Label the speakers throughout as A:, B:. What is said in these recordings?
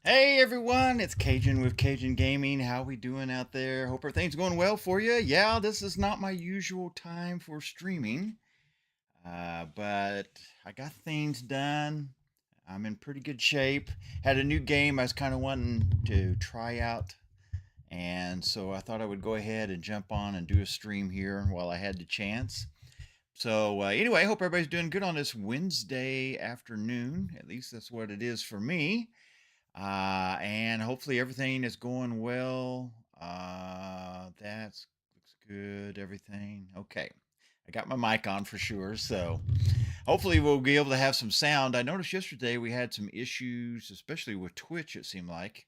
A: Hey everyone, it's Cajun with Cajun Gaming. How we doing out there? Hope everything's going well for you. Yeah, this is not my usual time for streaming, but I got things done. I'm in pretty good shape. Had a new game I was kind of wanting to try out, and so I thought I would go ahead and jump on and do a stream here while I had the chance. So anyway, I hope everybody's doing good on this Wednesday afternoon. At least that's what it is for me. And hopefully everything is going well. That looks good. Everything okay. I got my mic on for sure, so hopefully we'll be able to have some sound. I noticed yesterday we had some issues, especially with Twitch. It seemed like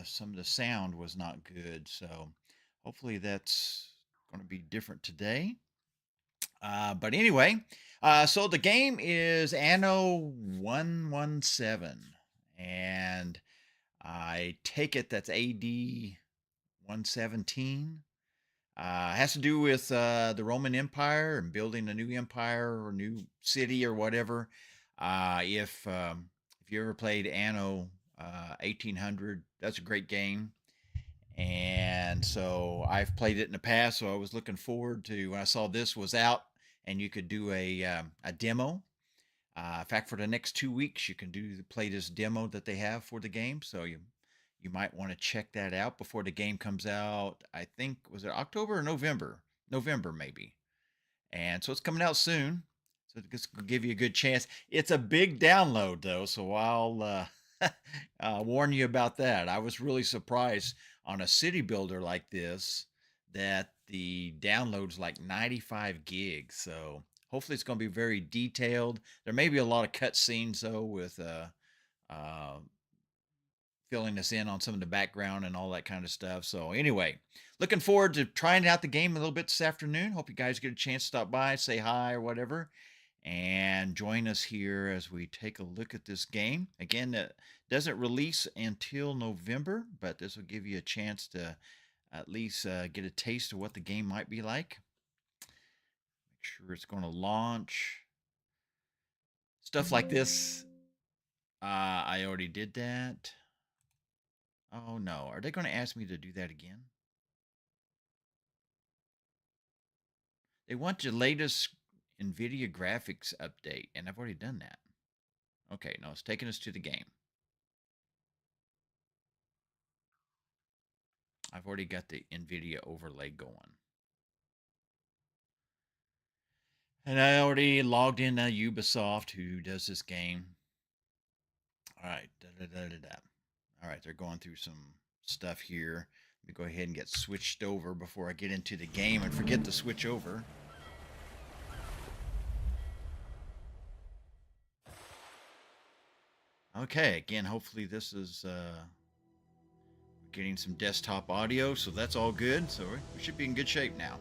A: some of the sound was not good, so hopefully that's going to be different today. But anyway, so the game is Anno 117, and I take it that's AD 117. Has to do with the Roman Empire and building a new empire or new city or whatever. If you ever played Anno 1800, that's a great game. And so I've played it in the past, so I was looking forward to when I saw this was out and you could do a demo. In fact, for the next 2 weeks, you can play this demo that they have for the game. So you might want to check that out before the game comes out. I think was it October or November? November maybe. And so it's coming out soon. So it's gonna give you a good chance. It's a big download though, so I'll warn you about that. I was really surprised on a city builder like this that the download's like 95 gigs. So hopefully it's going to be very detailed. There may be a lot of cutscenes though with uh, filling us in on some of the background and all that kind of stuff. So anyway, looking forward to trying out the game a little bit this afternoon. Hope you guys get a chance to stop by, say hi or whatever, and join us here as we take a look at this game. Again, it doesn't release until November, but this will give you a chance to at least get a taste of what the game might be like. Make sure it's going to launch. Stuff like this. I already did that. Oh no, are they going to ask me to do that again? They want your latest NVIDIA graphics update, and I've already done that. Okay, no, it's taking us to the game. I've already got the NVIDIA overlay going. And I already logged in to Ubisoft, who does this game. All right, all right, they're going through some stuff here. Let me go ahead and get switched over before I get into the game and forget to switch over. Okay, again, hopefully this is getting some desktop audio, so that's all good. So we should be in good shape now.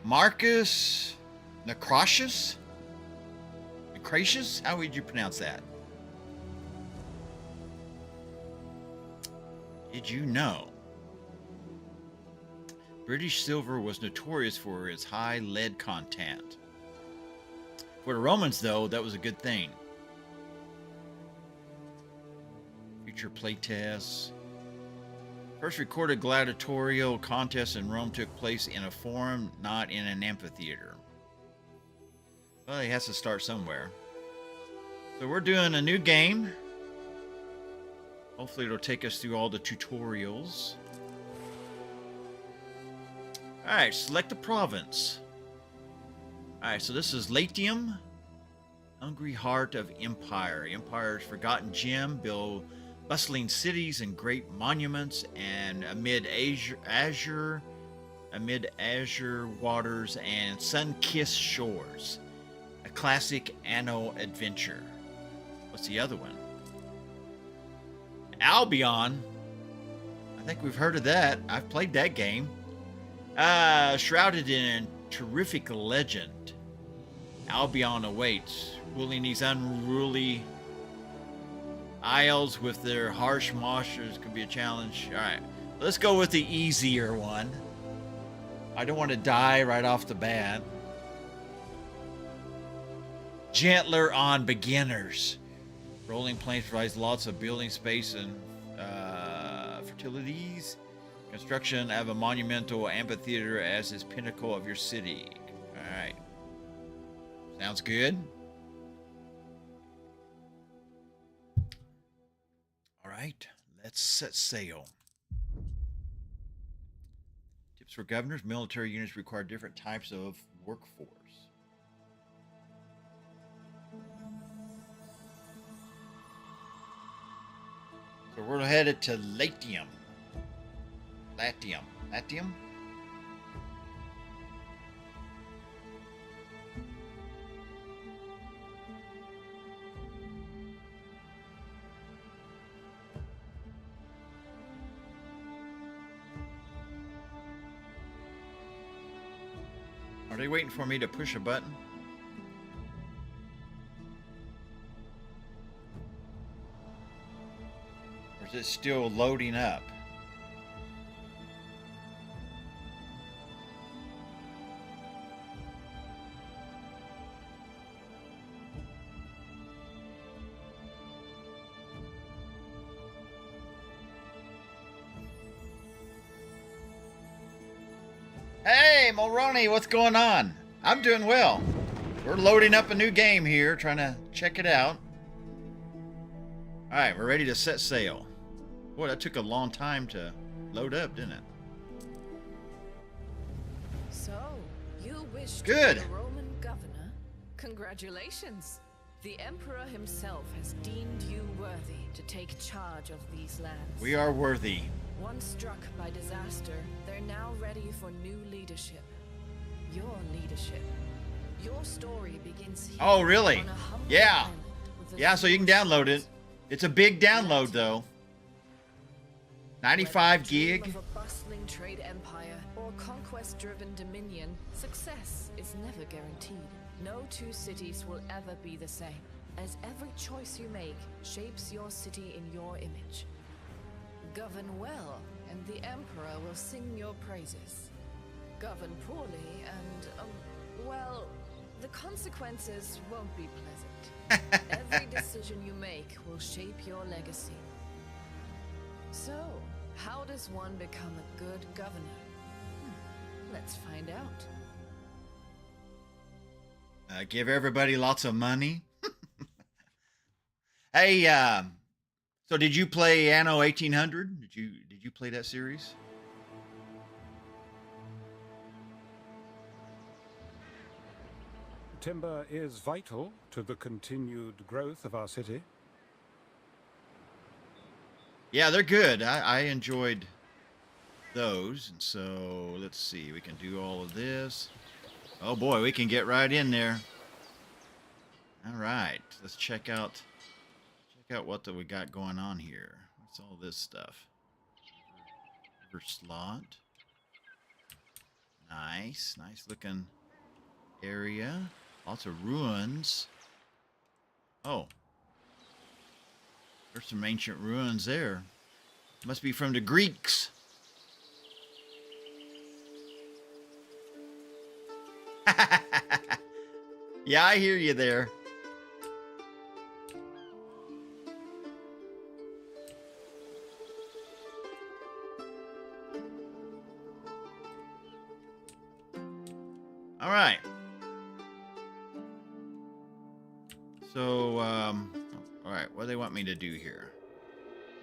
A: Marcus Necratius? Necratius? How would you pronounce that? Did you know? British silver was notorious for its high lead content. For the Romans, though, that was a good thing. Future playtests. First recorded gladiatorial contests in Rome took place in a forum, not in an amphitheater. Well, he has to start somewhere. So we're doing a new game. Hopefully it'll take us through all the tutorials. Alright, select the province. Alright, so this is Latium. Hungry heart of empire. Empire's forgotten gem, build bustling cities and great monuments, and amid azure waters and sun-kissed shores. A classic Anno adventure. What's the other one? Albion. I think we've heard of that. I've played that game. Shrouded in terrific legend. Albion awaits, ruling these unruly isles with their harsh monsters could be a challenge. All right, let's go with the easier one. I don't want to die right off the bat. Gentler on beginners. Rolling Plains provides lots of building space and fertilities. Construction of a monumental amphitheater as its pinnacle of your city. All right. Sounds good. All right. Let's set sail. Tips for governors. Military units require different types of workforce. So we're headed to Latium. Latium? Are they waiting for me to push a button? Or is it still loading up? Hey, Mulroney, what's going on? I'm doing well. We're loading up a new game here, trying to check it out. All right, we're ready to set sail. Boy, that took a long time to load up, didn't it?
B: So, you wish to
A: Good.
B: be a Roman governor? Congratulations. The Emperor himself has deemed you worthy to take charge of these lands.
A: We are worthy.
B: Once struck by disaster, they're now ready for new leadership. Your leadership. Your story begins here.
A: Oh, really?
B: On a humble
A: Yeah.
B: island with a
A: Yeah, so you can
B: few
A: download it.
B: chosen.
A: It's a big download, though. 95
B: Whether you dream
A: gig.
B: of a bustling trade empire or conquest-driven dominion, success is never guaranteed. No two cities will ever be the same, as every choice you make shapes your city in your image. Govern well, and the Emperor will sing your praises. Govern poorly, and, well, the consequences won't be pleasant. Every decision you make will shape your legacy. So, how does one become a good governor? Let's find out.
A: Give everybody lots of money. Hey, so did you play Anno 1800? Did you play that series?
C: Timber is vital to the continued growth of our city.
A: Yeah, they're good. I enjoyed those. And so let's see. We can do all of this. Oh boy, we can get right in there. All right, let's check out what we got going on here. What's all this stuff? River slot. Nice looking area. Lots of ruins. Oh, there's some ancient ruins there. Must be from the Greeks. Yeah, I hear you there. All right. So, all right, what do they want me to do here?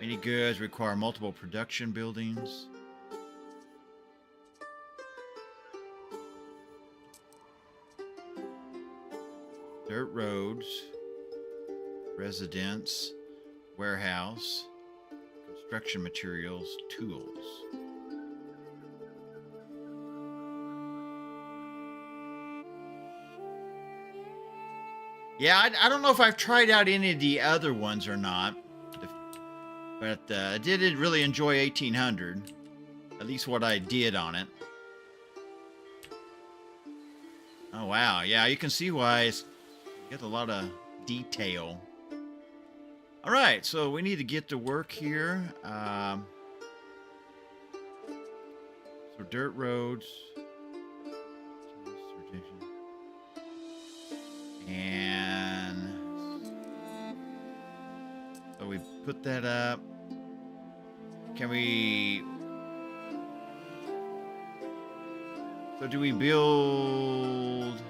A: Many goods require multiple production buildings. Dirt roads, residence, warehouse, construction materials, tools. Yeah, I don't know if I've tried out any of the other ones or not, but I did really enjoy 1800, at least what I did on it. Oh wow, yeah, you can see why it's got a lot of detail. All right, so we need to get to work here. So dirt roads, And so we put that up. Can we... So do we build...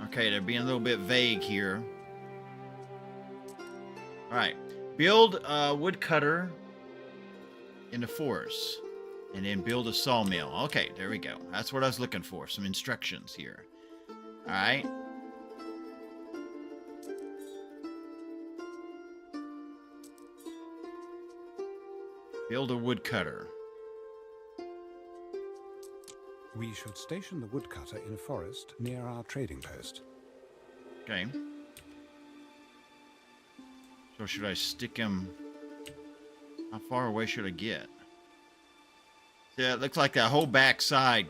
A: Okay, they're being a little bit vague here. All right. Build a woodcutter in the forest. And then build a sawmill. Okay, there we go. That's what I was looking for. Some instructions here. All right. Build a woodcutter.
C: We should station the woodcutter in a forest near our trading post.
A: Okay. So should I stick him... How far away should I get? Yeah, it looks like that whole back side.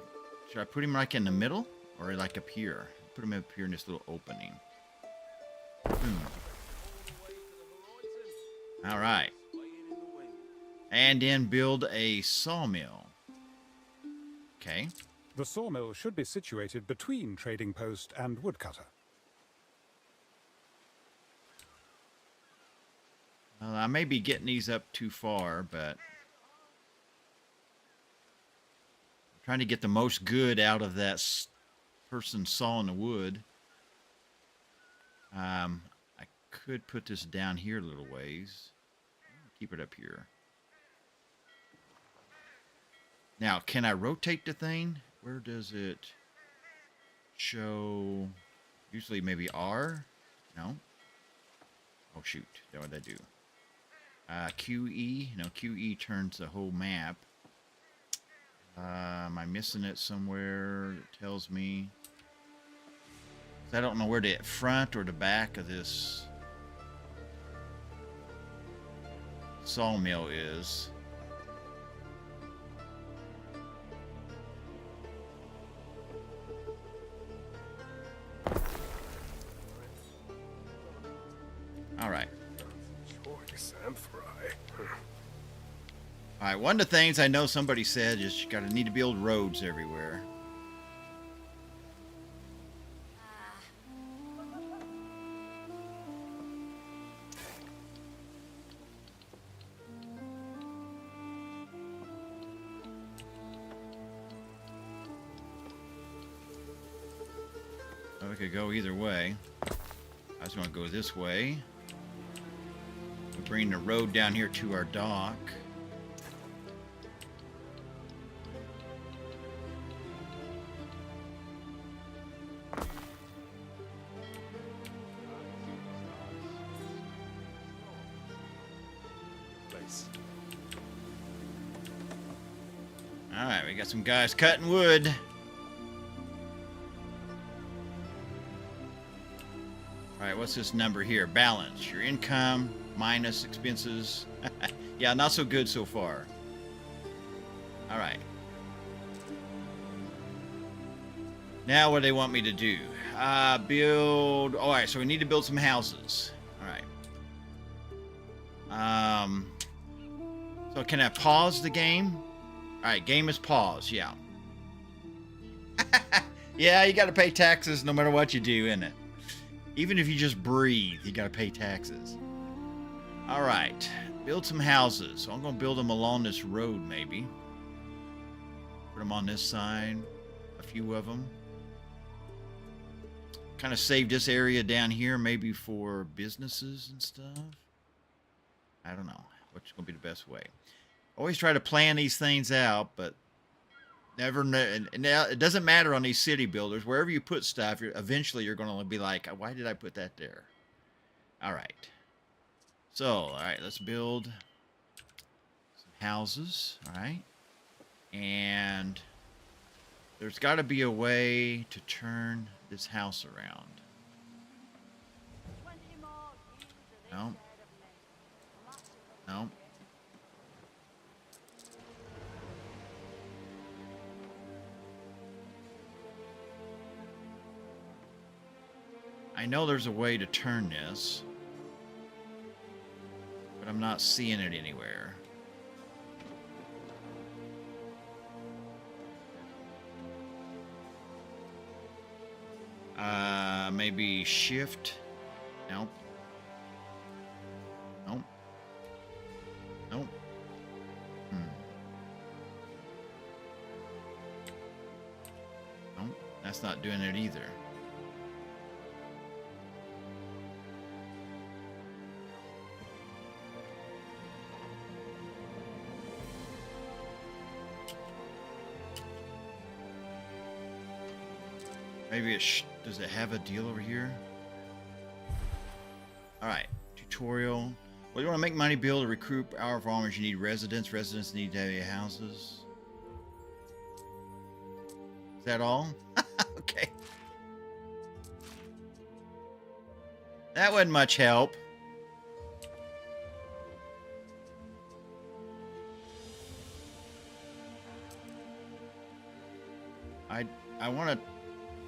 A: Should I put him like in the middle? Or like up here? Put him up here in this little opening. Boom. All right. And then build a sawmill. Okay.
C: The sawmill should be situated between trading post and woodcutter.
A: Well, I may be getting these up too far, but... I'm trying to get the most good out of that person sawing the wood. I could put this down here a little ways. Keep it up here. Now, can I rotate the thing? Where does it show? Usually maybe R? No? Oh, shoot. That's what I do. QE? No, QE turns the whole map. Am I missing it somewhere? It tells me. I don't know where the front or the back of this sawmill is. All right. All right, one of the things I know somebody said is you gotta need to build roads everywhere. So we could go either way. I just want to go this way. We'll bring the road down here to our dock. All right, we got some guys cutting wood. All right, what's this number here? Balance. Your income minus expenses. Yeah, not so good so far. All right. Now what do they want me to do? Build... All right, so we need to build some houses. All right. So can I pause the game? All right, game is paused. Yeah. Yeah, you got to pay taxes no matter what you do, isn't it? Even if you just breathe, you got to pay taxes. All right, build some houses. So I'm going to build them along this road, maybe. Put them on this side, a few of them. Kind of save this area down here, maybe for businesses and stuff. I don't know what's going to be the best way. Always try to plan these things out, but never know. And now it doesn't matter on these city builders. Wherever you put stuff, eventually you're going to be like, why did I put that there? All right. So, all right, let's build some houses. All right. And there's got to be a way to turn this house around. No. No. I know there's a way to turn this, but I'm not seeing it anywhere. Maybe shift. Nope. Nope. Nope. Nope. That's not doing it either. Maybe does it have a deal over here? All right, tutorial. Well, you want to make money, build, or recruit our farmers. You need residents. Residents need to have houses. Is that all? Okay. That wasn't much help. I want to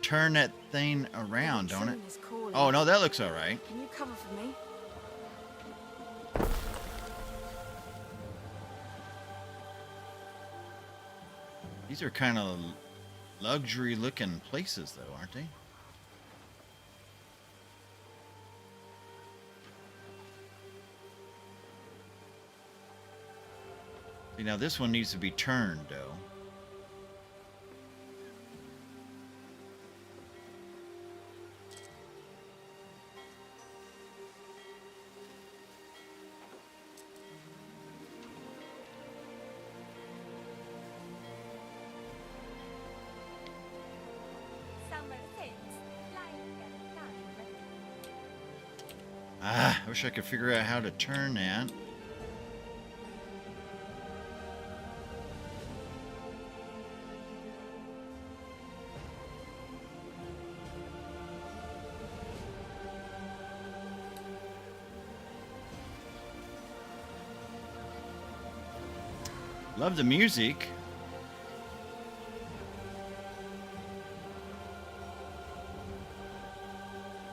A: turn that thing around, don't it? Oh, no, that looks all right.
D: Can you cover for me?
A: These are kind of luxury looking places, though, aren't they? See, now this one needs to be turned, though. I wish I could figure out how to turn that. Love the music.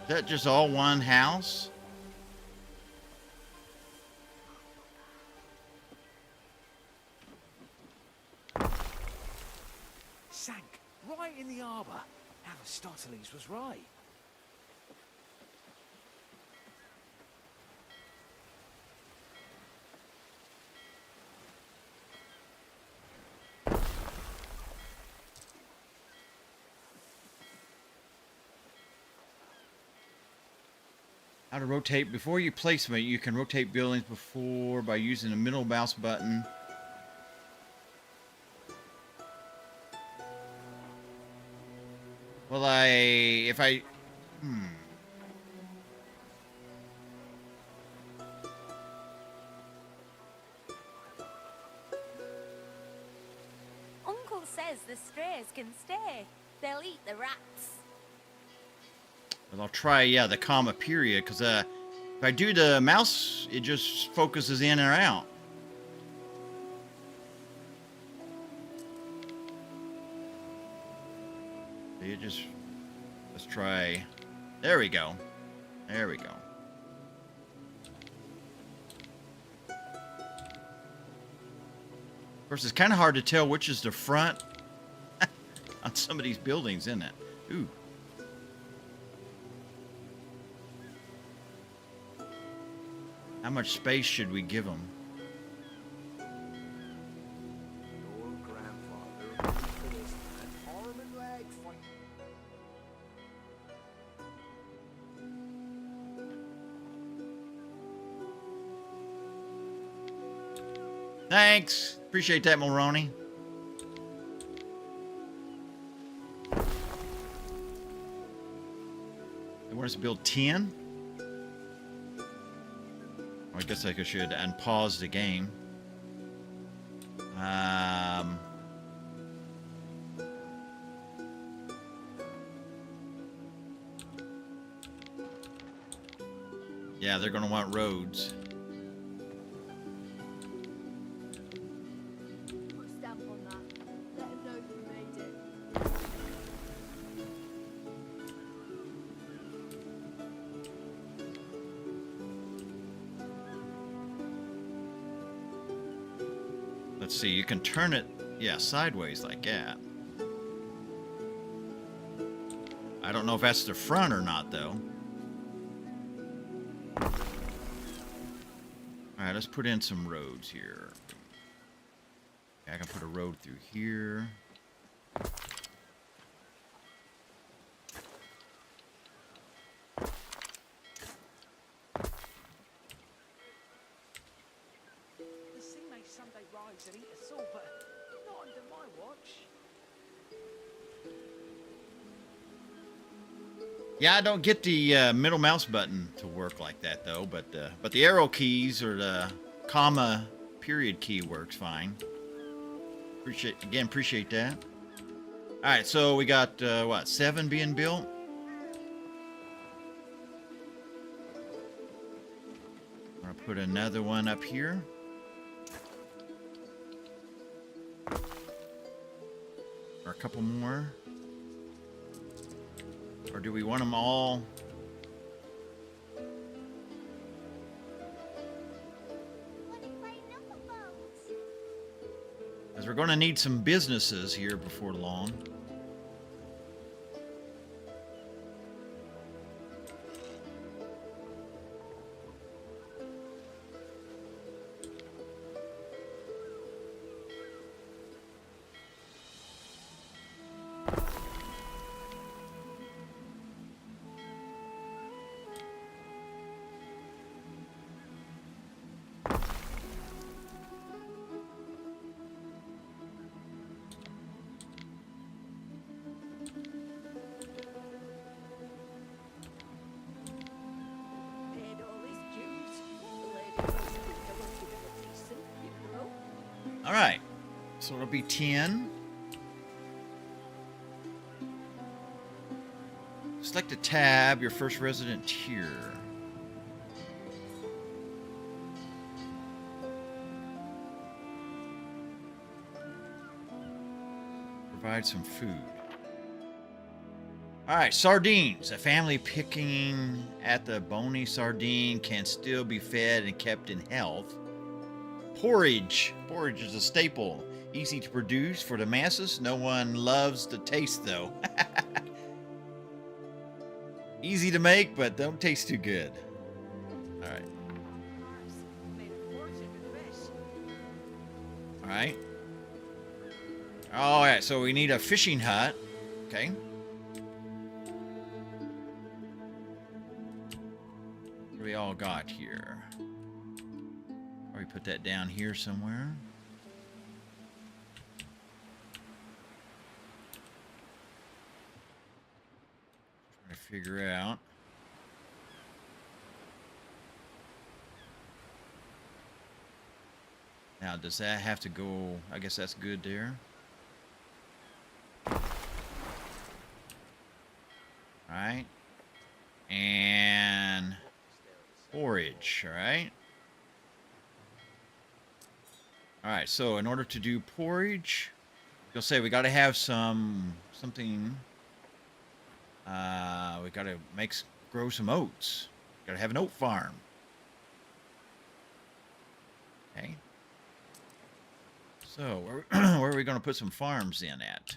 A: Is that just all one house?
E: Sank right in the arbour. Aristoteles was right.
A: How to rotate. Before you placement, you can rotate buildings by using the middle mouse button. Well,
F: Uncle says the strays can stay. They'll eat the rats.
A: I'll try, yeah, the comma period, because if I do the mouse, it just focuses in or out. Let's try, there we go. There we go. Of course, it's kind of hard to tell which is the front on some of these buildings, isn't it? Ooh. How much space should we give them?
E: Your grandfather finished an arm and leg fight.
A: Thanks. Appreciate that, Mulroney. They want us to build 10? I guess I should unpause the game. Yeah, they're going to want roads.
F: Put a stamp on that. Let him know you made it.
A: Let's see, you can turn it, yeah, sideways like that. I I don't know if that's the front or not, though. All right, let's put in some roads here. I can put a road through here.
E: The sea may someday rise and eat us all, but not under my watch.
A: Yeah, I don't get the middle mouse button to work like that though, but the arrow keys or the comma period key works fine. Appreciate that. All right, so we got what, 7 being built? I'm gonna put another one up here. Or a couple more. Or do we want them all? Because we're going to need some businesses here before long.
F: Paid all his dues. The lady must think I was giving a decent funeral.
A: All right. So it'll be 10. Select a tab, your first resident tier. Provide some food. All right, sardines. A family picking at the bony sardine can still be fed and kept in health. Porridge. Porridge is a staple. Easy to produce for the masses. No one loves the taste, though. Easy to make, but don't taste too good. All right.
E: Made a fortune with this.
A: All right. All right, so we need a fishing hut. Okay. What do we all got here? Probably put that down here somewhere. Trying to figure out. Now, does that have to go? I guess that's good there. All right. And forage, all right? All right, so in order to do porridge, you'll say we got to have something. We got to grow some oats. Got to have an oat farm. Okay. So where are we going to put some farms in at?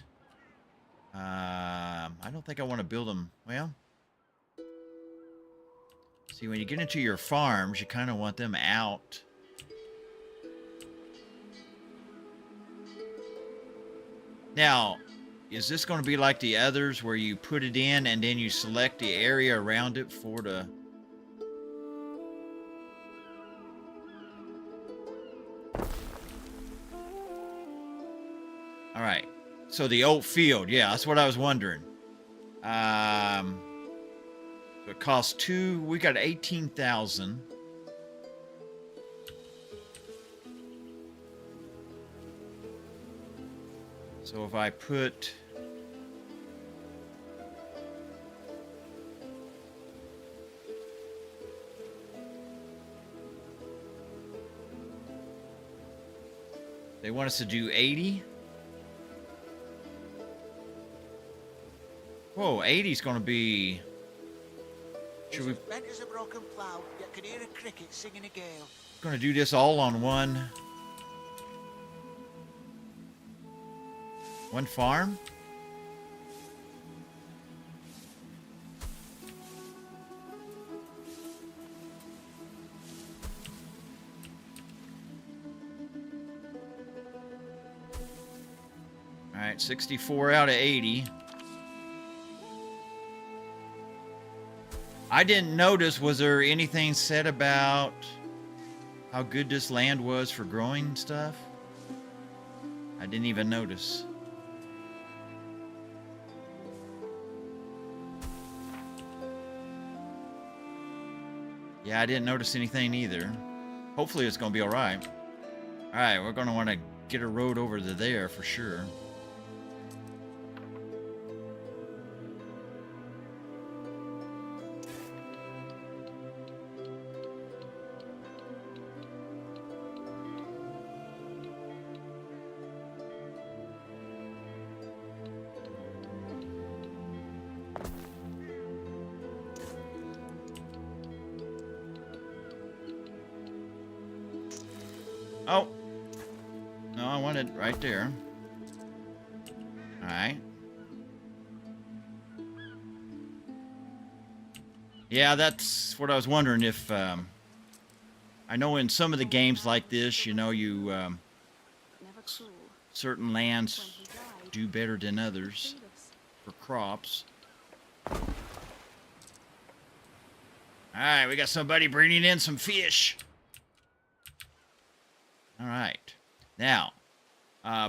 A: I don't think I want to build them. Well, see, when you get into your farms, you kind of want them out. Now, is this going to be like the others where you put it in and then you select the area around it for the... All right. So the oat field, yeah, that's what I was wondering. So it costs we got 18,000. So if I put they want us to do 80. Whoa, 80 is going to be... Should we...
D: Bent as a broken plough, yet can hear a cricket singing a gale.
A: Going to do this all on one farm? right, 64 out of 80. I didn't notice, was there anything said about how good this land was for growing stuff? I didn't even notice. Yeah, I didn't notice anything either. Hopefully it's going to be all right. All right, we're going to want to get a road over to there for sure. Oh. No, I want it right there. Alright. Yeah, that's what I was wondering if... I know in some of the games like this, you know, you...
F: Never cruel.
A: certain lands do better than others for crops. Alright, we got somebody bringing in some fish. All right. Now,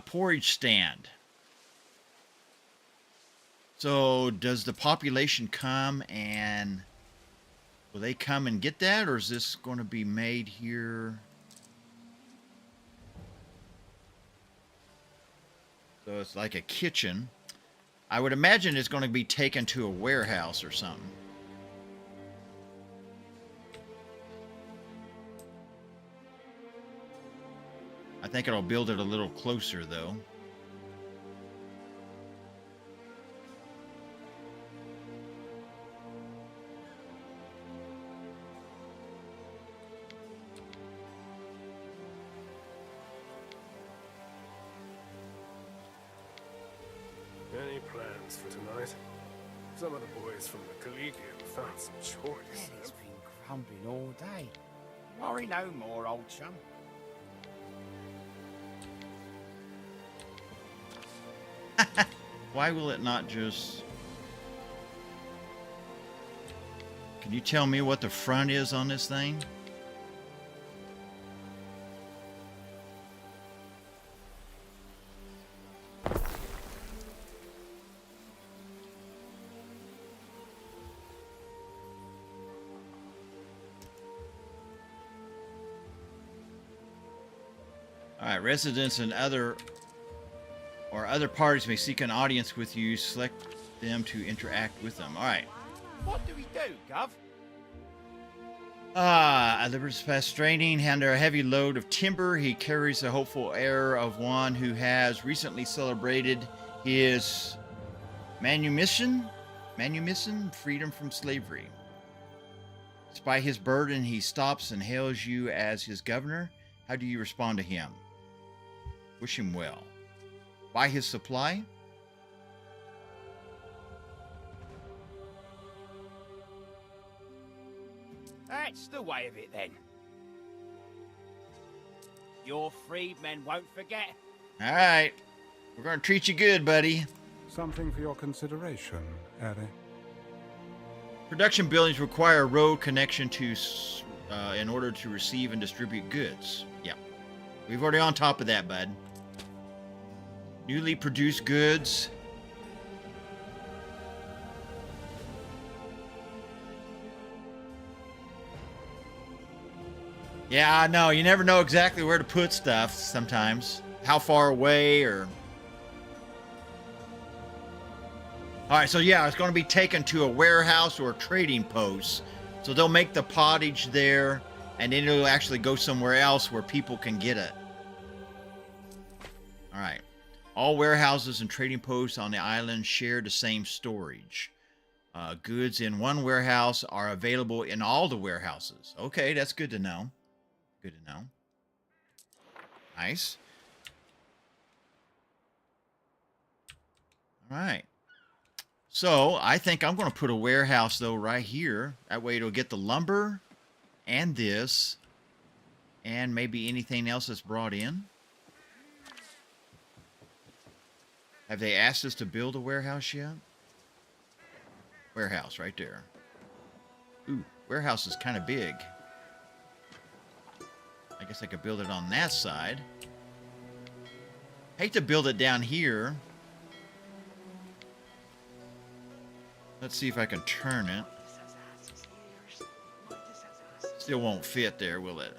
A: porridge stand. So, does the population come and... will they come and get that, or is this going to be made here? So, it's like a kitchen. I would imagine it's going to be taken to a warehouse or something. I think it'll build it a little closer, though.
G: Any plans for tonight? Some of the boys from the Collegium found some choice.
H: It's been grumbling all day. Worry no more, old chum.
A: Why will it not just... Can you tell me what the front is on this thing? Alright, residents and other parties may seek an audience with you. Select them to interact with them. Alright.
H: What do we do, Gov?
A: Elizabeth's past straining under a heavy load of timber. He carries the hopeful air of one who has recently celebrated his manumission, freedom from slavery. Despite his burden, he stops and hails you as his governor. How do you respond to him? Wish him well. Buy his supply?
H: That's the way of it, then. Your freedmen won't forget.
A: All right. We're going to treat you good, buddy.
C: Something for your consideration, Eri.
A: Production buildings require a road connection to, in order to receive and distribute goods. Yep. We've already on top of that, bud. Newly produced goods. Yeah, I know. You never know exactly where to put stuff sometimes. How far away or... Alright, so yeah, it's going to be taken to a warehouse or a trading post. So they'll make the pottage there, and then it'll actually go somewhere else where people can get it. Alright. All warehouses and trading posts on the island share the same storage. Goods in one warehouse are available in all the warehouses. Okay, that's good to know. Good to know. Nice. All right. So, I think I'm going to put a warehouse, though, right here. That way it'll get the lumber and this and maybe anything else that's brought in. Have they asked us to build a warehouse yet? Warehouse right there. Ooh, warehouse is kind of big. I guess I could build it on that side. Hate to build it down here. Let's see if I can turn it. Still won't fit there, will it?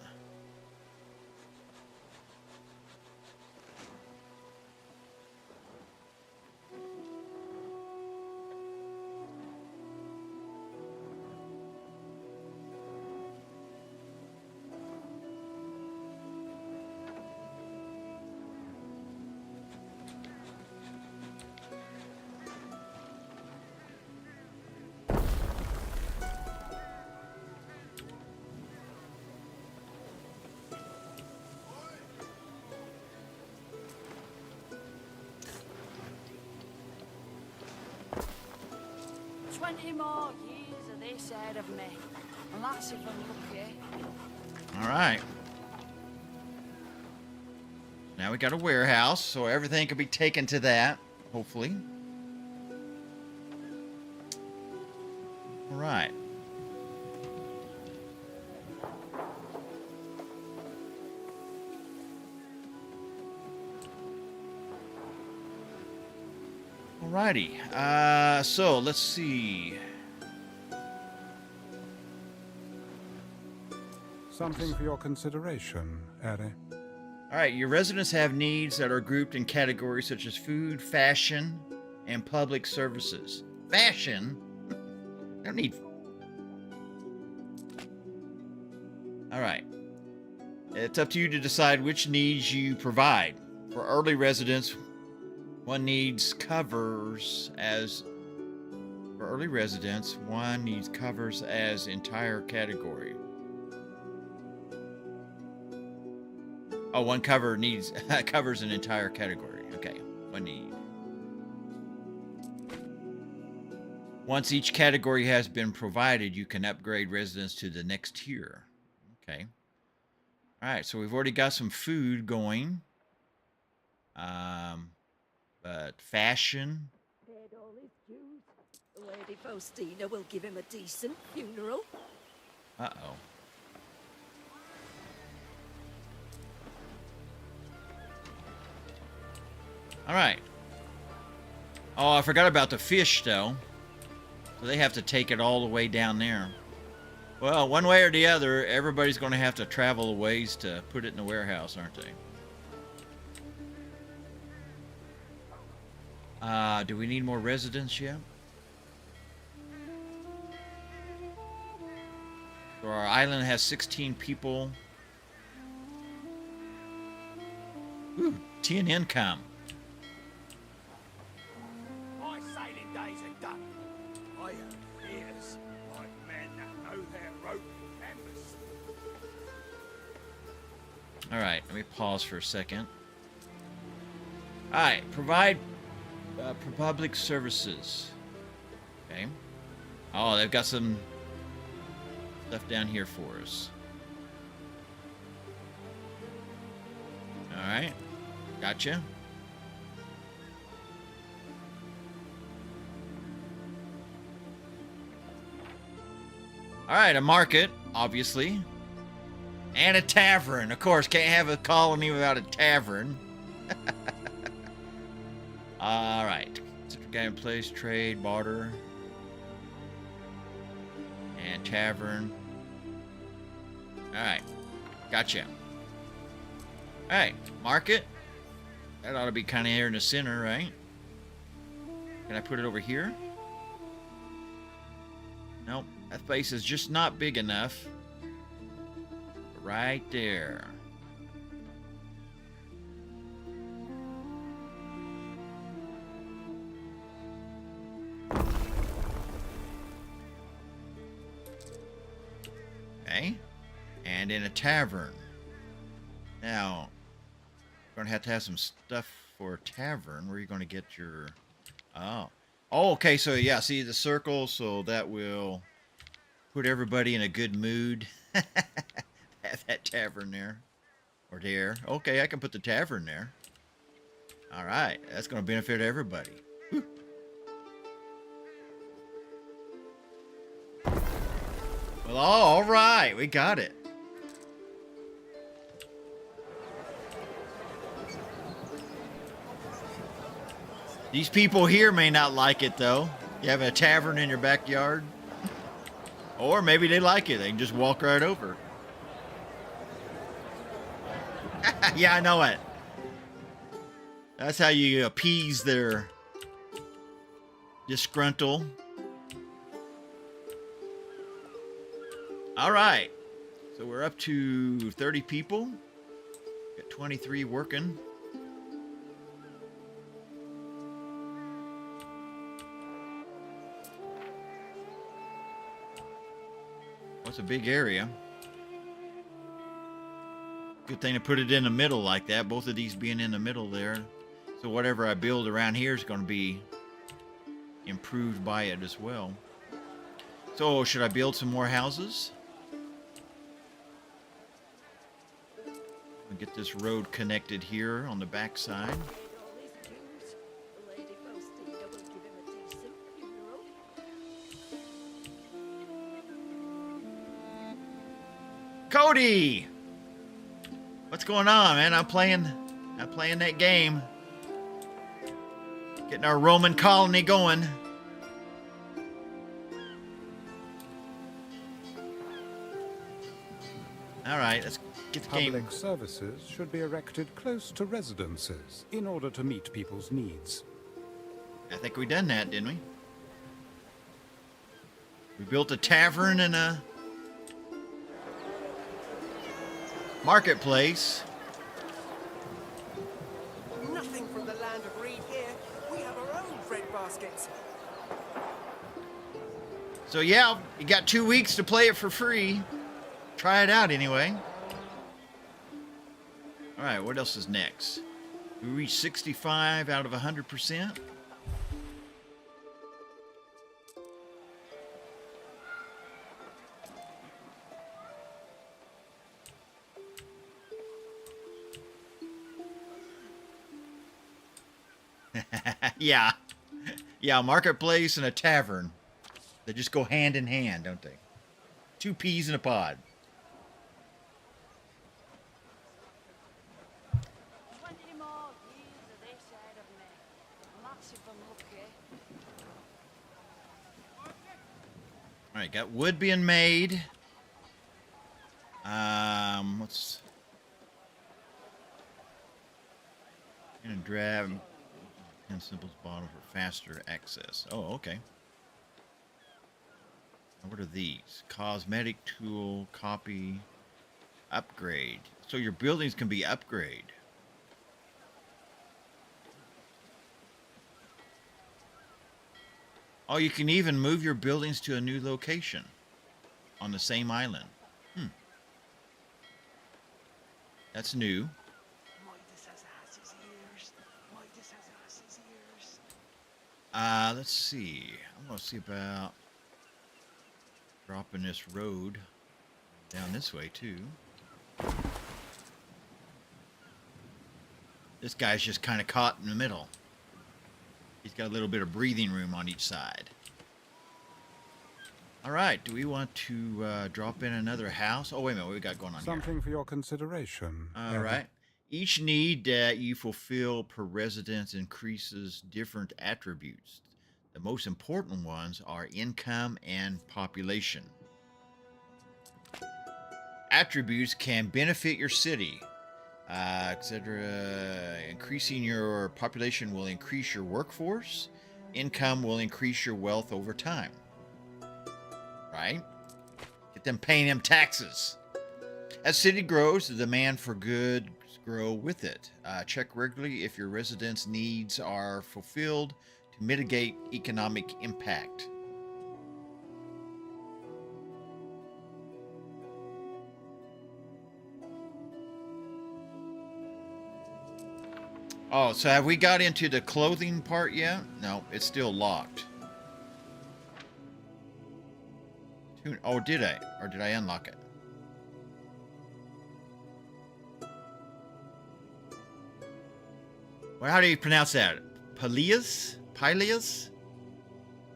E: More years of this ahead of me. And that's if I'm lucky.
A: All right. Now we got a warehouse, so everything can be taken to that, hopefully. All right. Alrighty, so let's see.
C: Something for your consideration, Eri.
A: Alright, your residents have needs that are grouped in categories such as food, fashion, and public services. Fashion? I don't need... Alright. It's up to you to decide which needs you provide. For early residents, one needs covers as entire category. Oh, one cover needs covers an entire category. Okay, one need. Once each category has been provided, you can upgrade residents to the next tier. Okay. All right, so we've already got some food going. But fashion.
I: Paid all his dues. The Lady Faustina will give him a decent funeral.
A: Uh-oh. All right. Oh, I forgot about the fish, though. So they have to take it all the way down there. Well, one way or the other, everybody's going to have to travel a ways to put it in the warehouse, aren't they? Do we need more residents yet? So our island has 16 people. Ooh, 10 income.
H: My sailing days are done. I have ears like men that know their rope members.
A: All right, let me pause for a second. All right, provide for public services. Okay. Oh, they've got some stuff down here for us. All right, gotcha. All right, a market, obviously. And a tavern. Of course, can't have a colony without a tavern. All right. Guy in place, trade, barter. And tavern. All right. Gotcha. All right. Market. That ought to be kind of here in the center, right? Can I put it over here? Nope. That place is just not big enough. Right there. Okay. And in a tavern. Now, you're going to have some stuff for a tavern. Where are you going to get your... Oh. Oh, okay. So, yeah, see the circle? So that will put everybody in a good mood. Have that tavern there. Or there. Okay, I can put the tavern there. All right, that's going to benefit everybody. Whew. Well, all right, we got it. These people here may not like it, though. You have a tavern in your backyard. Or maybe they like it. They can just walk right over. Yeah, I know it. That's how you appease their disgruntle. All right. So we're up to 30 people. Got 23 working. It's a big area. Good thing to put it in the middle like that. Both of these being in the middle there. So whatever I build around here is going to be improved by it as well. So should I build some more houses? I'll get this road connected here on the back side.
I: All his dues. The Lady Faustina will give him a decent funeral.
A: Cody! What's going on, man? I'm playing that game. Getting our Roman colony going. All right, let's get the game.
C: Public services should be erected close to residences in order to meet people's needs.
A: I think we done that, didn't we? We built a tavern and a marketplace.
D: Nothing from the land of Reed here. We have our own bread baskets.
A: So yeah, you got 2 weeks to play it for free. Try it out anyway. All right, what else is next? We reached 65 out of 100%. Yeah. Yeah, a marketplace and a tavern. They just go hand in hand, don't they? 2 peas in a pod.
E: 20 more years of this side of me. That's if I'm lucky.
A: All right, got wood being made. Let's gonna grab 10 symbols bottle for faster access. Oh, okay. What are these? Cosmetic tool, copy, upgrade. So your buildings can be upgrade. Oh, you can even move your buildings to a new location on the same island. That's new.
D: Midas has ass's ears. Midas has ass's ears.
A: Let's see. I'm gonna see about dropping this road down this way too. This guy's just kind of caught in the middle. He's got a little bit of breathing room on each side. All right, do we want to drop in another house? Oh, wait a minute, what we got going on
C: Something
A: here?
C: for your consideration.
A: All right. Each need that you fulfill per residence increases different attributes. The most important ones are income and population. Attributes can benefit your city, etc. Increasing your population will increase your workforce. Income will increase your wealth over time. Right? Get them paying them taxes. As city grows, the demand for goods grow with it. Check regularly if your residents' needs are fulfilled to mitigate economic impact. Oh, so have we got into the clothing part yet? No, it's still locked. Oh, did I? Or did I unlock it? Well, how do you pronounce that? Pileus? Pileus?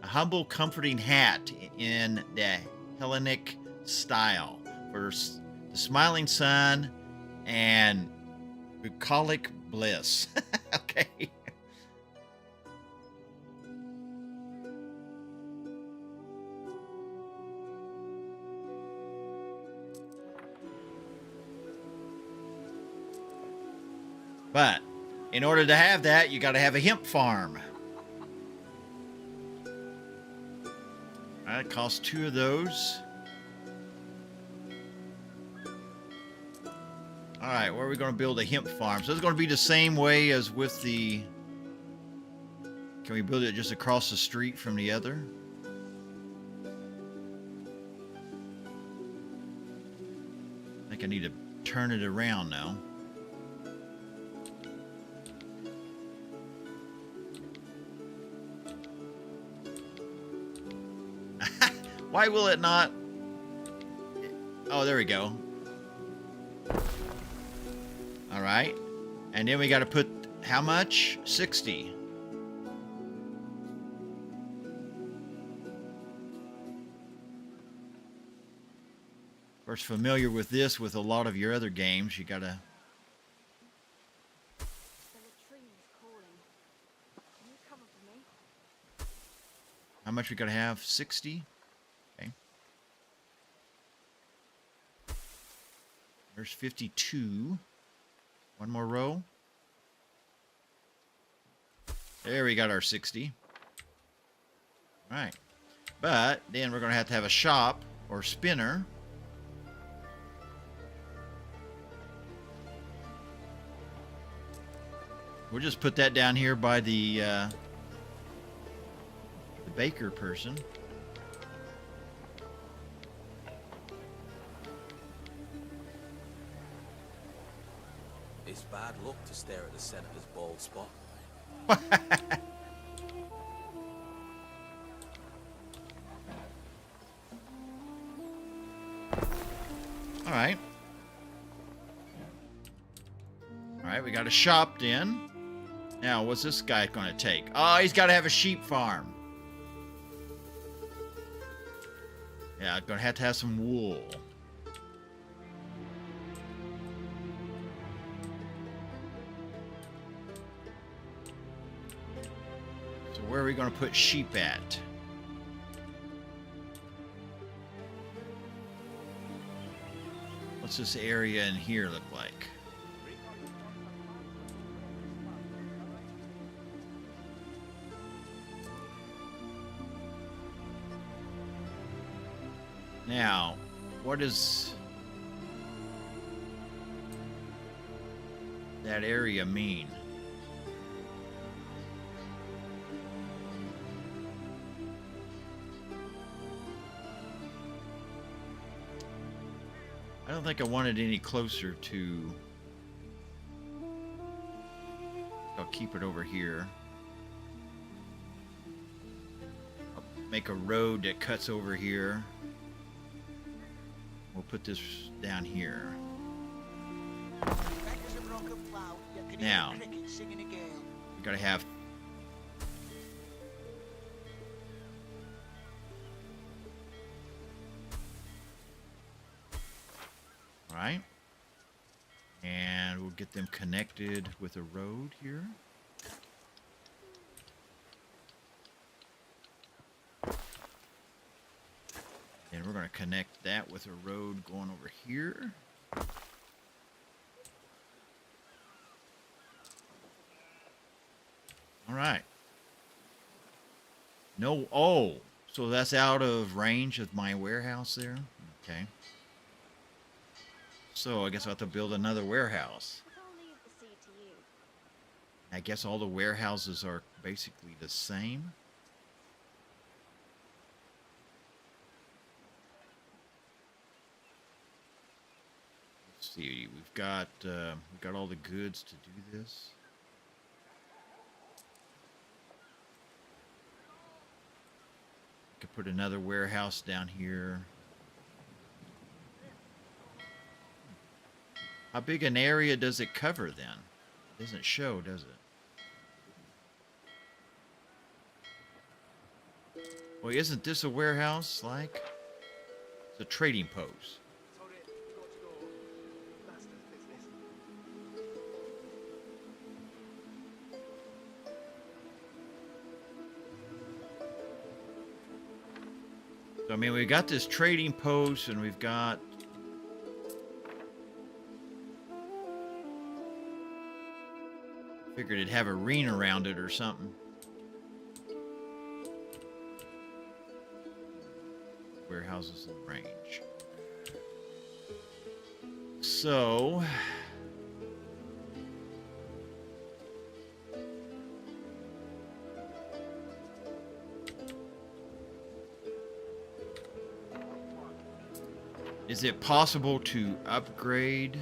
A: A humble, comforting hat in the Hellenic style for the smiling sun and bucolic bliss. Okay. But in order to have that, you got to have a hemp farm. All right, it costs 2 of those. All right, where are we going to build a hemp farm? So it's going to be the same way as with the... Can we build it just across the street from the other? I think I need to turn it around now. Why will it not? Oh, there we go. All right. And then we got to put how much? 60. Of course, familiar with this with a lot of your other games, you got to...
F: The latrine is calling. Can you come for me?
A: How much we got to have? 60? Okay. There's 52. One more row. There we got our 60. All right. But then we're going to have a shop or spinner. We'll just put that down here by the baker person.
J: It's bad luck to stare at the senator's bald spot.
A: All right. All right, we got a shop then. Now, what's this guy going to take? Oh, he's got to have a sheep farm. Yeah, going to have some wool. So where are we going to put sheep at? What's this area in here look like? Now, what does that area mean? I don't think I wanted any closer to... I'll keep it over here. I'll make a road that cuts over here. We'll put this down here. Now, you gotta have... Alright. And we'll get them connected with a road here. And we're going to connect that with a road going over here. All right. No, oh, so that's out of range of my warehouse there? Okay. So I guess I'll have to build another warehouse.
F: I'll leave the seed to you.
A: I guess all the warehouses are basically the same. Let's see, we've got all the goods to do this. Could put another warehouse down here. How big an area does it cover then? It doesn't show, does it? Well, isn't this a warehouse, like? It's a trading post.
G: Told it, we got to go. Master's business.
A: So, I mean, we've got this trading post, and we've got... Figured it'd have a ring around it or something. Warehouses in range. So... Is it possible to upgrade?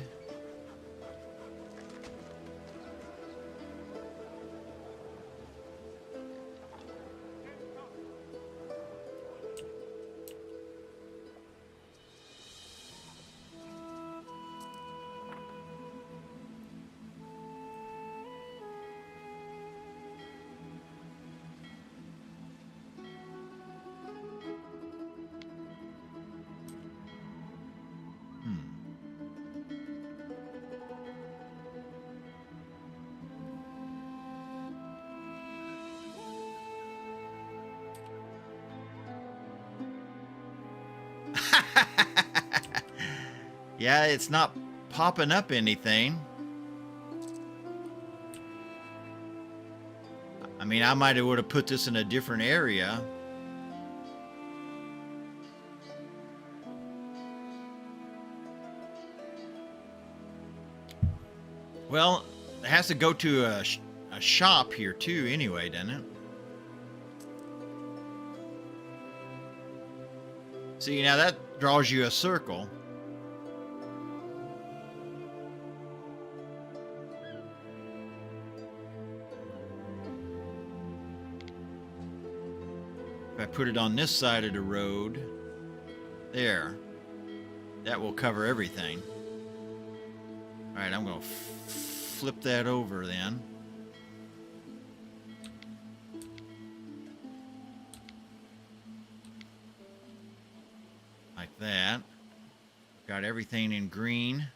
A: Yeah, it's not popping up anything. I mean, I might have would have put this in a different area. Well, it has to go to a shop here too anyway, doesn't it? See, now that draws you a circle. If I put it on this side of the road, there, that will cover everything. All right, I'm going to flip that over then. Like that. Got everything in green.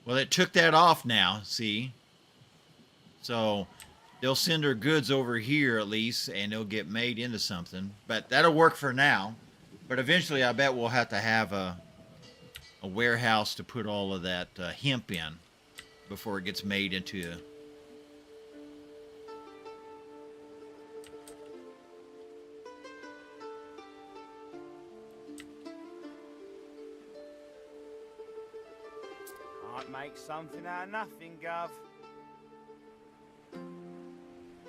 A: Well, it took that off now, see? So they'll send their goods over here at least, and they'll get made into something. But that'll work for now. But eventually, I bet we'll have to have a warehouse to put all of that hemp in before it gets made into a...
H: Can't make something out of nothing, Gov.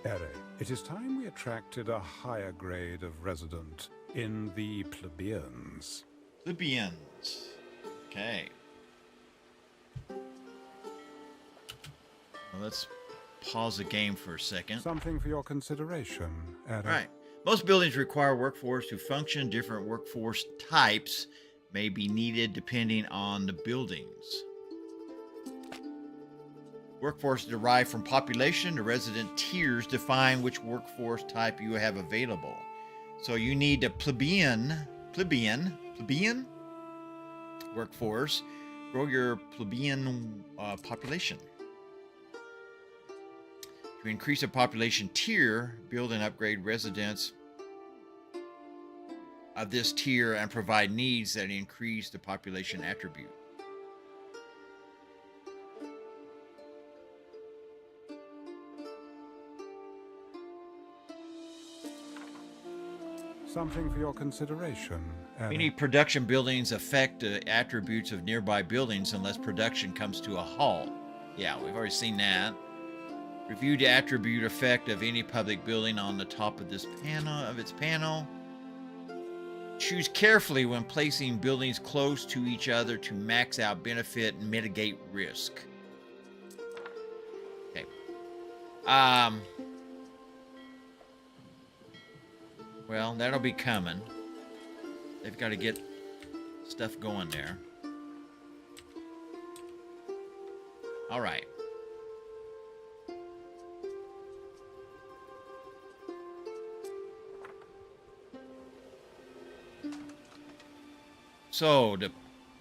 C: Ere, it is time we attracted a higher grade of resident in the plebeians.
A: Plebeians. Okay. Well, let's pause the game for a second.
C: Something for your consideration, Ere.
A: Right. Most buildings require workforce to function. Different workforce types may be needed depending on the buildings. Workforce derived from population. The resident tiers define which workforce type you have available. So you need a plebeian workforce. Grow your plebeian population. To increase a population tier, build and upgrade residents of this tier and provide needs that increase the population attribute.
C: Something for your consideration, Ere.
A: Many production buildings affect the attributes of nearby buildings unless production comes to a halt. Yeah, we've already seen that. Review the attribute effect of any public building on the top of this panel. Choose carefully when placing buildings close to each other to max out benefit and mitigate risk. Okay. Well, that'll be coming. They've got to get stuff going there. All right. So the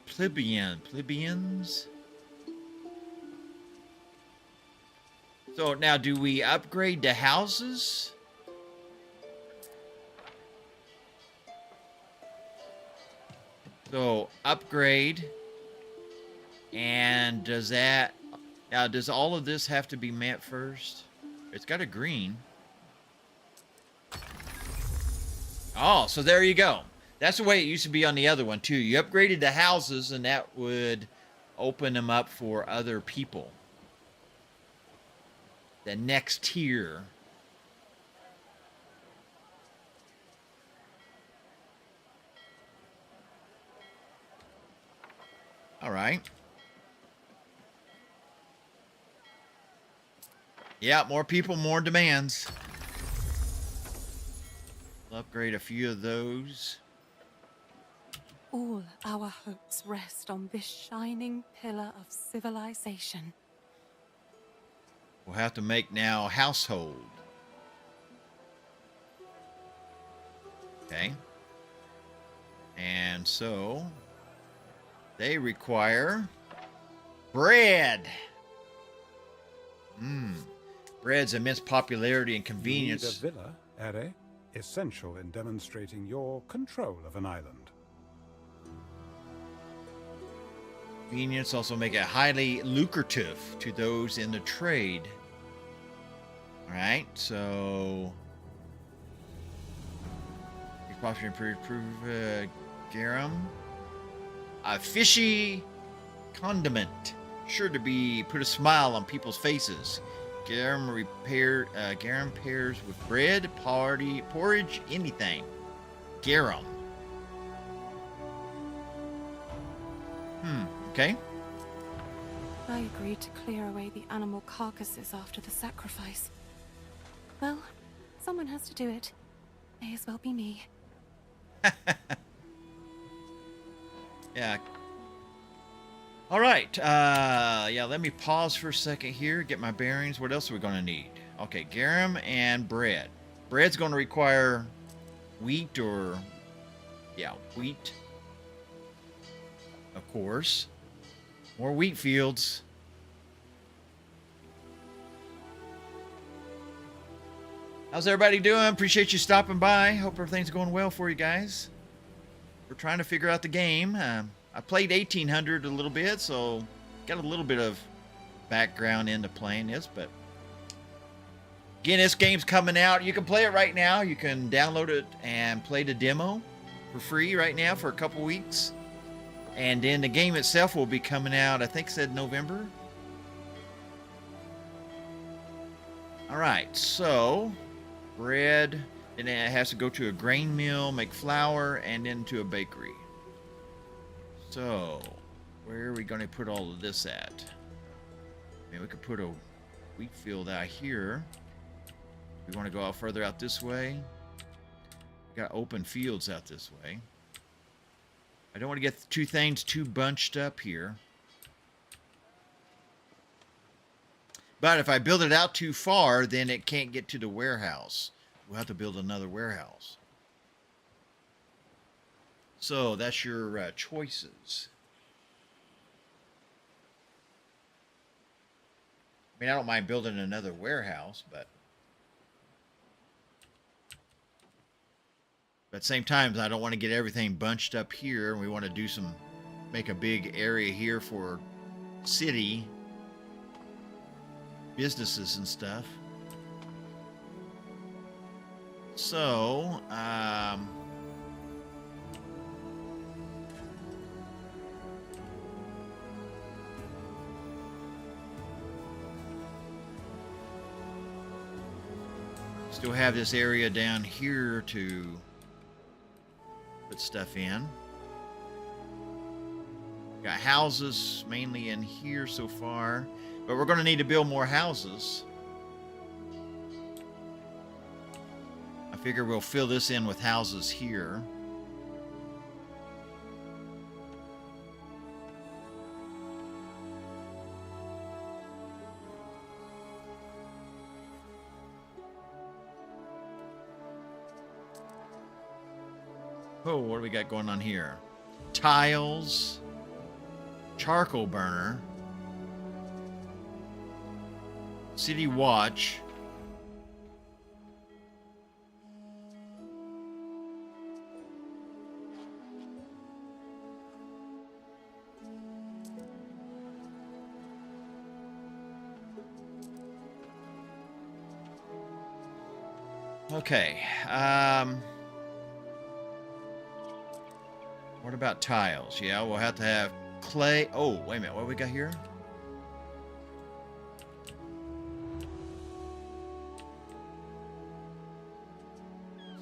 A: plebeians. So now, do we upgrade the houses? So upgrade, and does that? Now, does all of this have to be met first? It's got a green. Oh, so there you go. That's the way it used to be on the other one too. You upgraded the houses, and that would open them up for other people. The next tier. All right. Yeah, more people, more demands. We'll upgrade a few of those.
F: All our hopes rest on this shining pillar of civilization.
A: We'll have to make now household. Okay. And so they require bread. Bread's immense popularity and convenience.
C: You need a villa, Ere, essential in demonstrating your control of an island.
A: Convenience also make it highly lucrative to those in the trade. All right, so popular improve garum, a fishy condiment, sure to be put a smile on people's faces. Garum garum pairs with bread, porridge, anything. Garum. Okay.
F: I agreed to clear away the animal carcasses after the sacrifice. Well, someone has to do it. May as well be me.
A: Yeah. All right. Yeah, let me pause for a second here, get my bearings. What else are we going to need? Okay, garum and bread. Bread's going to require wheat or... Yeah, wheat. Of course. More wheat fields. How's everybody doing? Appreciate you stopping by. Hope everything's going well for you guys. We're trying to figure out the game. I played 1800 a little bit, so got a little bit of background into playing this, but again, this game's coming out. You can play it right now. You can download it and play the demo for free right now for a couple weeks. And then the game itself will be coming out, I think it said November. All right, so bread, then it has to go to a grain mill, make flour, and then to a bakery. So, where are we going to put all of this at? Maybe we could put a wheat field out here. We want to go out further out this way. We got open fields out this way. I don't want to get the two things too bunched up here. But if I build it out too far, then it can't get to the warehouse. We'll have to build another warehouse. So that's your choices. I mean, I don't mind building another warehouse, but at the same time, I don't want to get everything bunched up here. We want to do make a big area here for city businesses and stuff. So, still have this area down here to put stuff in. Got houses mainly in here so far, but we're going to need to build more houses. I figure we'll fill this in with houses here. Oh, what do we got going on here? tiles, charcoal burner, city watch, okay. What about tiles? Yeah, we'll have to have clay. Oh, wait a minute. What do we got here?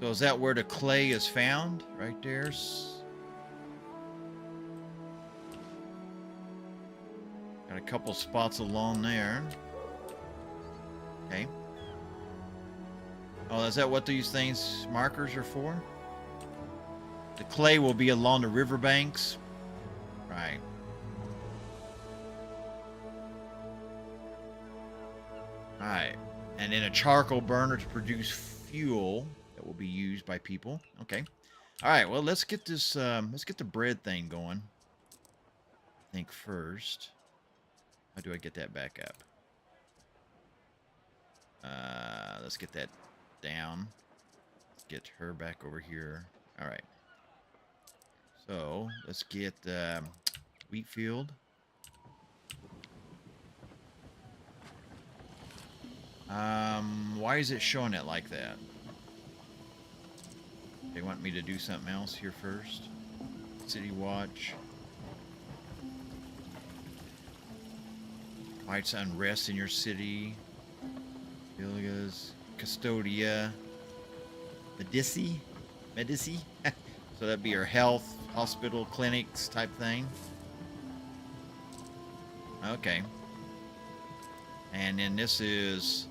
A: So is that where the clay is found? Right there? Got a couple spots along there. Okay. Oh, is that what these things, markers, are for? The clay will be along the riverbanks. Right. Alright. And then a charcoal burner to produce fuel that will be used by people. Okay. Alright, well, let's get this, let's get the bread thing going. I think first. How do I get that back up? Let's get that down. Let's get her back over here. Alright. So, let's get wheat field. Why is it showing it like that? They want me to do something else here first. City watch. Fights unrest in your city. Vilgas. Custodia. Medici. So that'd be your health, hospital, clinics type thing. Okay. And then this is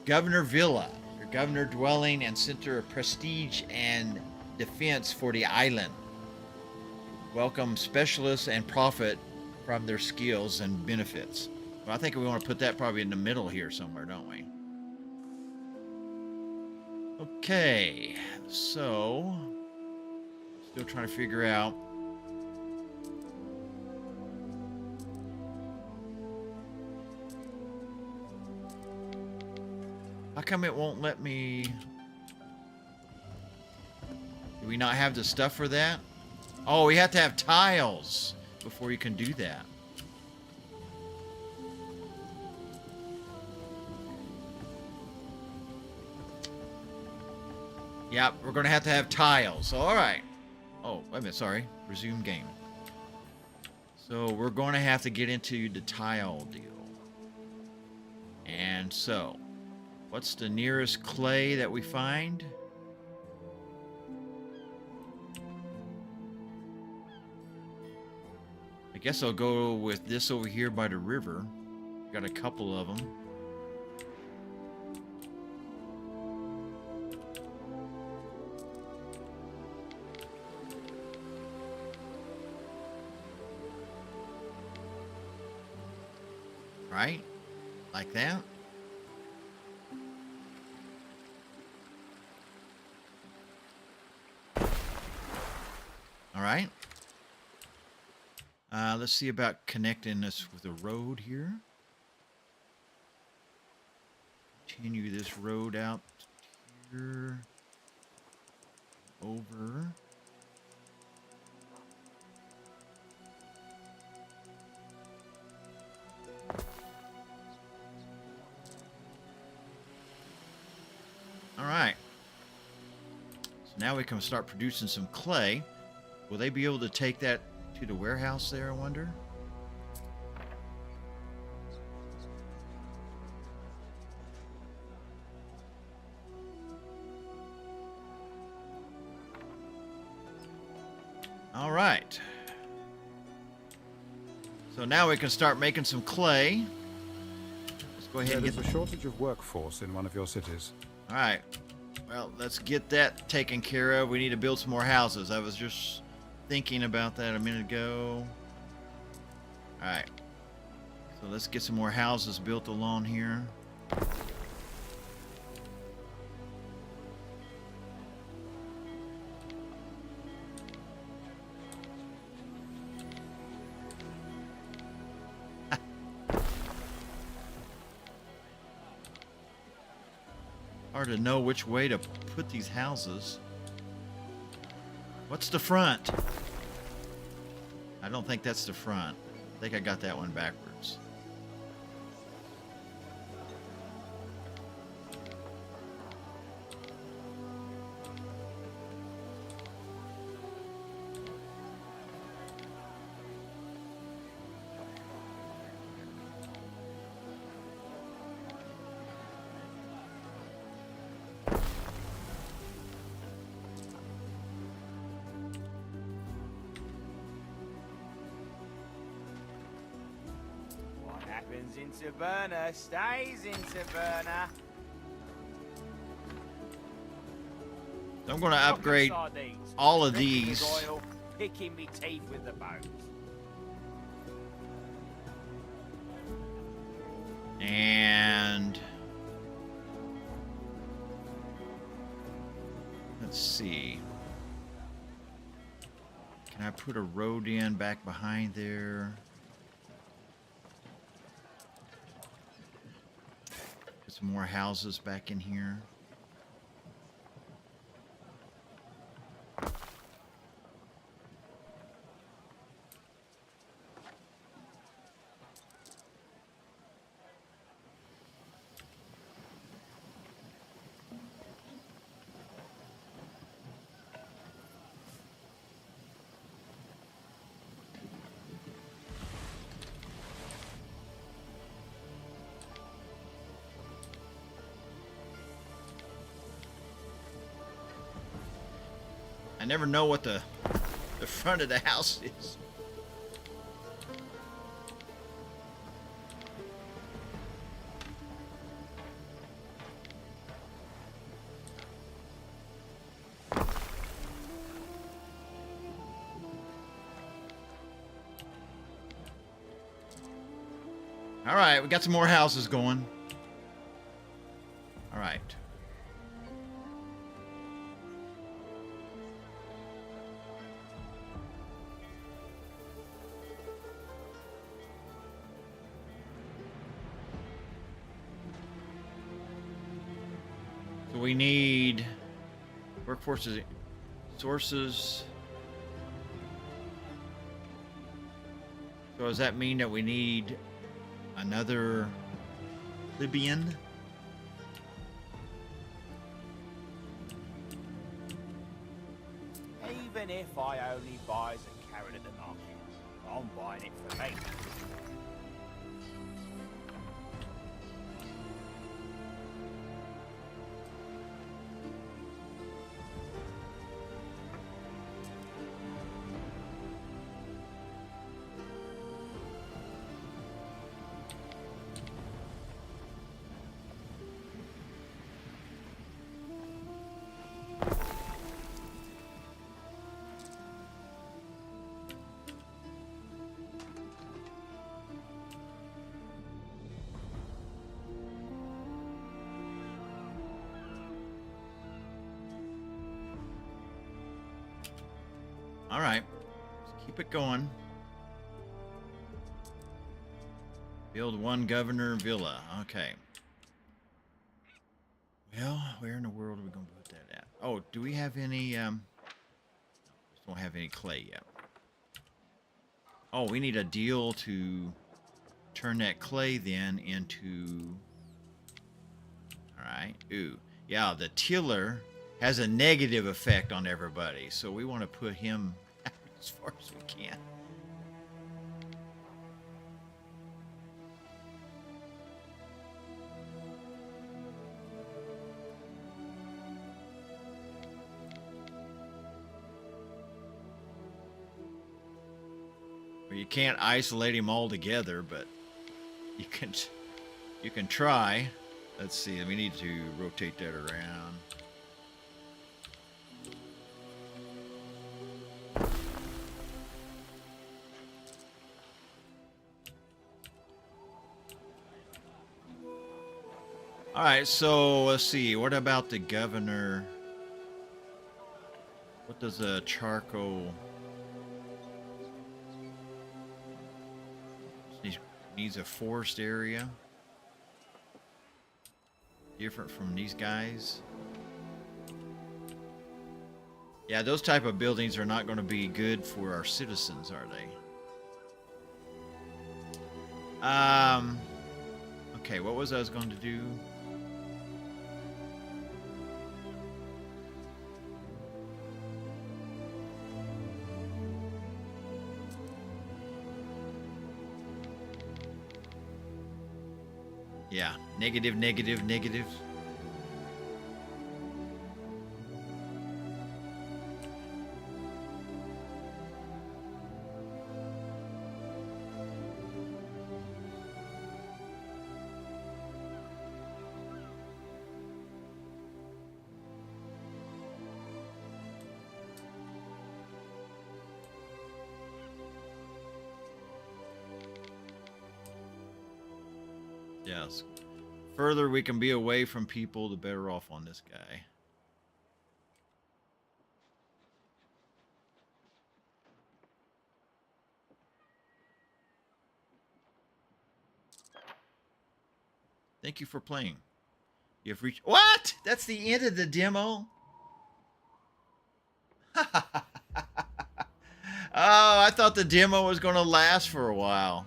A: Governor Villa, your governor dwelling and center of prestige and defense for the island. Welcome specialists and profit from their skills and benefits. Well, I think we want to put that probably in the middle here somewhere, don't we? Okay, so still trying to figure out. How come it won't let me? Do we not have the stuff for that? Oh, we have to have tiles before you can do that. Yep, we're going to have tiles. All right. Oh, wait a minute. Sorry. Resume game. So we're going to have to get into the tile deal. And so, what's the nearest clay that we find? I guess I'll go with this over here by the river. Got a couple of them. Right? Like that. All right. Let's see about connecting this with a road here. Continue this road out here. Over. All right. So now we can start producing some clay. Will they be able to take that to the warehouse there, I wonder? All right. So now we can start making some clay. Let's go ahead and get
C: There's a shortage of workforce in one of your cities.
A: All right. Well, let's get that taken care of. We need to build some more houses. I was just thinking about that a minute ago. All right. So let's get some more houses built along here. hard to know which way to put these houses. What's the front? I don't think that's the front. I think I got that one backwards.
H: What happens in Taverna stays in Taverna.
A: I'm going to upgrade all of these.
H: Picking me teeth with the bones.
A: And let's see. Can I put a road in back behind there? Put some more houses back in here. I never know what the front of the house is. All right, we got some more houses going. All right. So we need workforces, sources. So does that mean that we need another Libyan?
H: Even if I only buys a carrot at the market, I'm buying it for me.
A: All right, let's keep it going. Build one governor villa. Okay. Well, where in the world are we going to put that at? Oh, do we have any, no, we don't have any clay yet. Oh, we need a deal to turn that clay then into, all right, ooh. Yeah, the tiller has a negative effect on everybody, so we want to put him as far as we can. Well, you can't isolate him all together, but you can try. Let's see, we need to rotate that around. All right, so let's see. What about the governor? What does a charcoal? Needs a forest area. different from these guys. Yeah, those type of buildings are not going to be good for our citizens, are they? Okay, what was I going to do? Yeah, negative, negative, negative. Yes. Further we can be away from people, the better off on this guy. Thank you for playing. You've reached... What? That's the end of the demo? Oh, I thought the demo was going to last for a while.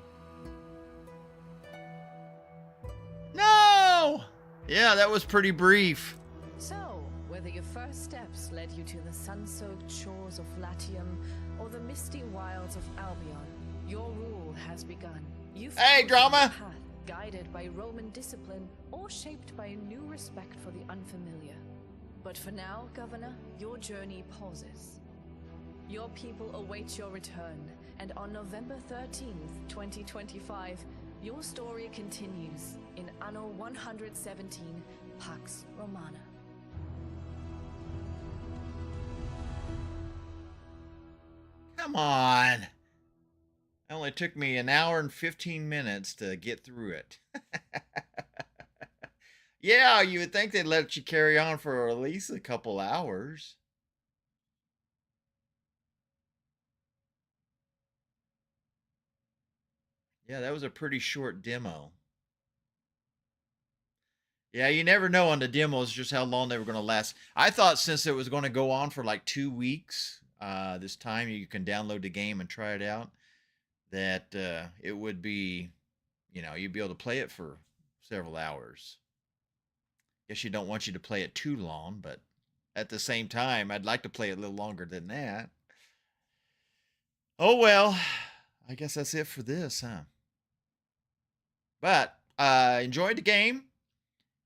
A: No! Yeah, that was pretty brief.
B: So, whether your first steps led you to the sun-soaked shores of Latium or the misty wilds of Albion, your rule has begun. You've
A: Hey, drama!
B: path, guided by Roman discipline or shaped by a new respect for the unfamiliar. But for now, Governor, your journey pauses. Your people await your return, and on November 13th, 2025, your story continues in Anno 117 Pax Romana.
A: Come on. It only took me an hour and 15 minutes to get through it. Yeah, you would think they'd let you carry on for at least a couple hours. Yeah, that was a pretty short demo. Yeah, you never know on the demos just how long they were going to last. I thought since it was going to go on for like 2 weeks, this time you can download the game and try it out, that it would be, you know, you'd be able to play it for several hours. Guess you don't want you to play it too long, but at the same time, I'd like to play it a little longer than that. Oh, well, I guess that's it for this, huh? But enjoyed the game,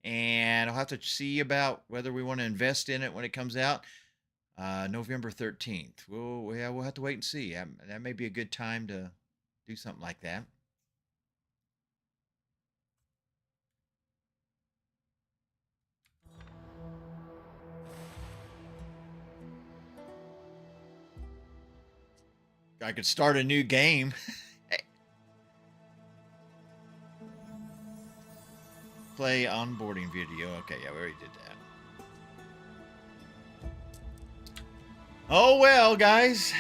A: and I'll have to see about whether we want to invest in it when it comes out. November 13th. We'll have to wait and see. That may be a good time to do something like that. I could start a new game. Play onboarding video. Okay, yeah, we already did that. Oh well, guys.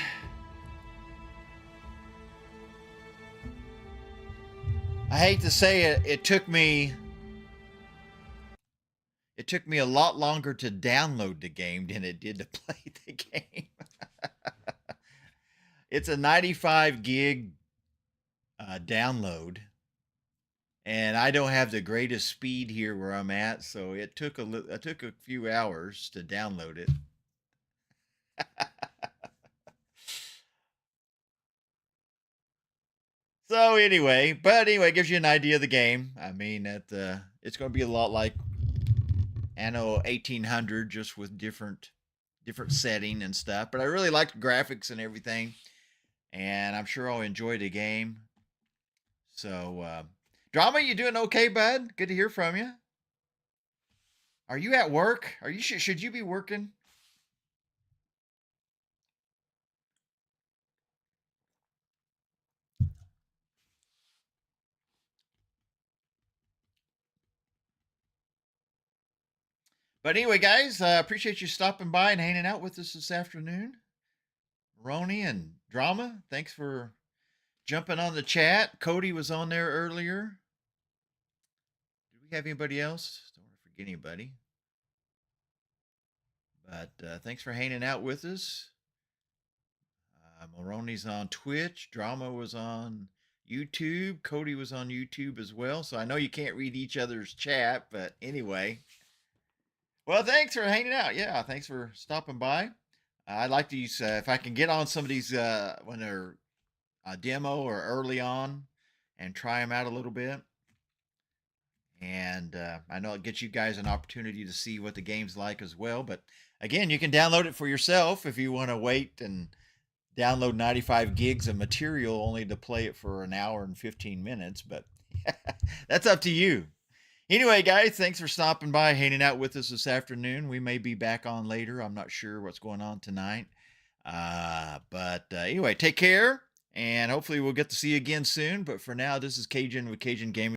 A: I hate to say it, it took me a lot longer to download the game than it did to play the game. It's a 95 gig download, and I don't have the greatest speed here where I'm at, so it took a few hours to download it. So anyway, it gives you an idea of the game. I mean, that it's going to be a lot like Anno 1800, just with different setting and stuff. But I really like the graphics and everything, and I'm sure I'll enjoy the game. So, Drama, you doing okay, bud? Good to hear from you. Are you at work? Are you should you be working? But anyway, guys, appreciate you stopping by and hanging out with us this afternoon. Roni and Drama, thanks for jumping on the chat. Cody was on there earlier. Did we have anybody else? Don't want to anybody. But thanks for hanging out with us. Moroni's on Twitch. Drama was on YouTube. Cody was on YouTube as well. So I know you can't read each other's chat, but anyway. Well, thanks for hanging out. Yeah, thanks for stopping by. I'd like to use, if I can get on some of these when they're demo or early on and try them out a little bit. And I know it gets you guys an opportunity to see what the game's like as well. But again, you can download it for yourself if you want to wait and download 95 gigs of material only to play it for an hour and 15 minutes. But that's up to you. Anyway, guys, thanks for stopping by, hanging out with us this afternoon. We may be back on later. I'm not sure what's going on tonight. But anyway, take care. And hopefully we'll get to see you again soon. But for now, this is Cajun with Cajun Gaming.